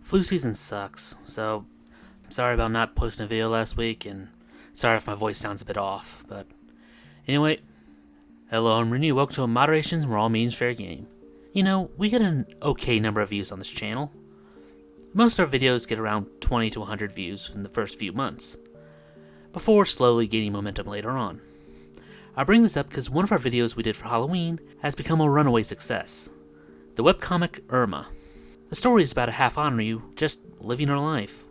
Flu season sucks, so sorry about not posting a video last week, and sorry if my voice sounds a bit off, but anyway, hello, I'm Renee. Welcome to a Moderations Where All Means Fair Game. You know, we get an okay number of views on this channel. Most of our videos get around 20 to 100 views in the first few months, before slowly gaining momentum later on. I bring this up because one of our videos we did for Halloween has become a runaway success. The webcomic Erma. The story is about a half-Onryu just living her life.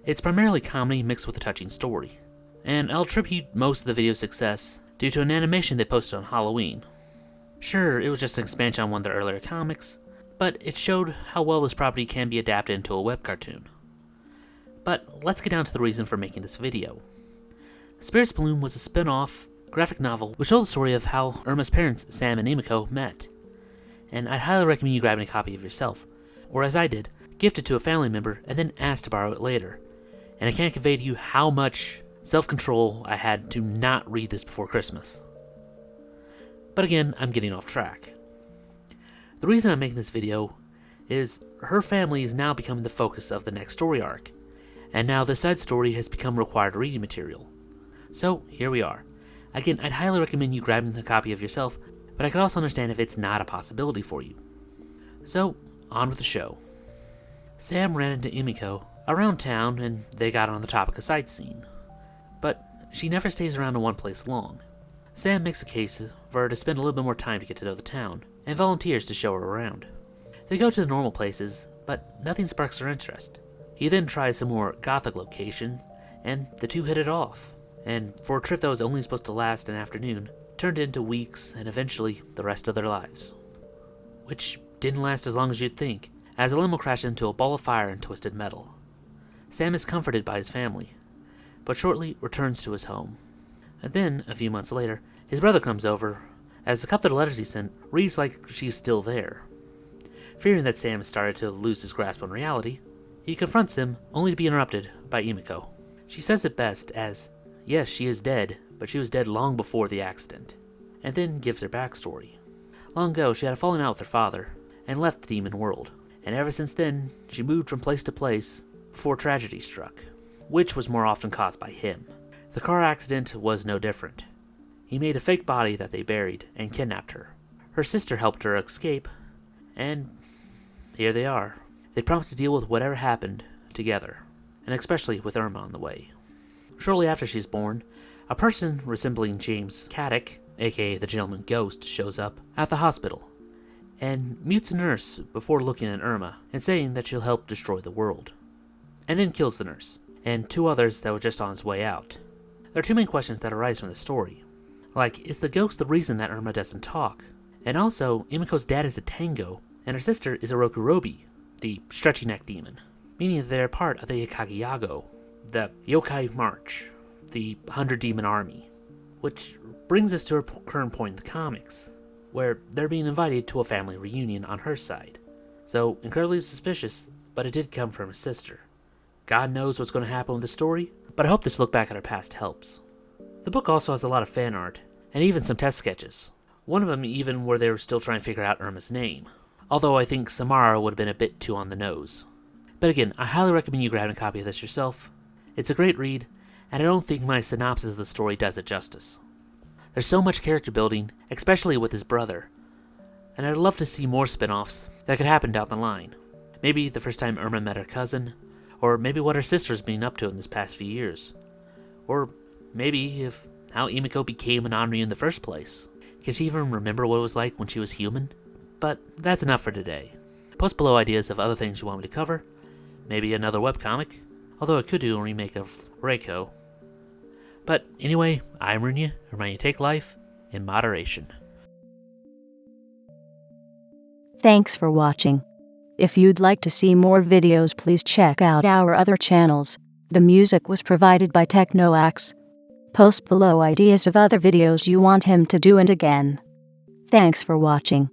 It's primarily comedy mixed with a touching story, and I'll attribute most of the video's success due to an animation they posted on Halloween. Sure, it was just an expansion on one of their earlier comics, but it showed how well this property can be adapted into a web cartoon. But let's get down to the reason for making this video. Spirits Bloom was a spin-off graphic novel which told the story of how Erma's parents, Sam and Emiko, met. And I'd highly recommend you grabbing a copy of yourself, or as I did, gift it to a family member and then ask to borrow it later. And I can't convey to you how much self-control I had to not read this before Christmas. But again, I'm getting off track. The reason I'm making this video is her family is now becoming the focus of the next story arc, and now this side story has become required reading material. So here we are. Again, I'd highly recommend you grabbing a copy of yourself, but I could also understand if it's not a possibility for you. So, on with the show. Sam ran into Emiko around town and they got on the topic of sightseeing. But she never stays around in one place long. Sam makes a case for her to spend a little bit more time to get to know the town, and volunteers to show her around. They go to the normal places, but nothing sparks her interest. He then tries some more gothic locations, and the two hit it off. And for a trip that was only supposed to last an afternoon, turned into weeks and eventually the rest of their lives. Which didn't last as long as you'd think, as a limo crashed into a ball of fire and twisted metal. Sam is comforted by his family, but shortly returns to his home. And then, a few months later, his brother comes over, as the couple of letters he sent reads like she's still there. Fearing that Sam started to lose his grasp on reality, he confronts him, only to be interrupted by Emiko. She says it best as, yes, she is dead, but she was dead long before the accident, and then gives her backstory. Long ago, she had a falling out with her father, and left the demon world, and ever since then, she moved from place to place before tragedy struck, which was more often caused by him. The car accident was no different. He made a fake body that they buried and kidnapped her. Her sister helped her escape, and here they are. They promised to deal with whatever happened together, and especially with Erma on the way. Shortly after she's born, a person resembling James Caddick, aka the Gentleman Ghost, shows up at the hospital and mutes a nurse before looking at Erma and saying that she'll help destroy the world, and then kills the nurse and two others that were just on his way out. There are two main questions that arise from the story, like, is the ghost the reason that Erma doesn't talk? And also, Emiko's dad is a Tango, and her sister is a Rokurobi, the stretchy neck demon, meaning that they're part of the Yakagiyago, the Yokai March, the 100 Demon Army. Which brings us to our current point in the comics, where they're being invited to a family reunion on her side. So, incredibly suspicious, but it did come from her sister. God knows what's going to happen with the story, but I hope this look back at our past helps. The book also has a lot of fan art, and even some test sketches. One of them even where they were still trying to figure out Erma's name, although I think Samara would have been a bit too on the nose. But again, I highly recommend you grabbing a copy of this yourself. It's a great read, and I don't think my synopsis of the story does it justice. There's so much character building, especially with his brother, and I'd love to see more spin-offs that could happen down the line. Maybe the first time Erma met her cousin, or maybe what her sister's been up to in this past few years, or maybe if how Emiko became an Onryu in the first place. Can she even remember what it was like when she was human? But that's enough for today. Post below ideas of other things you want me to cover, maybe another webcomic, although I could do a remake of Reiko. But anyway, I'm Runya, reminding you to take life in moderation. Thanks for watching. If you'd like to see more videos, please check out our other channels. The music was provided by TechnoAxe. Post below ideas of other videos you want him to do and again. Thanks for watching.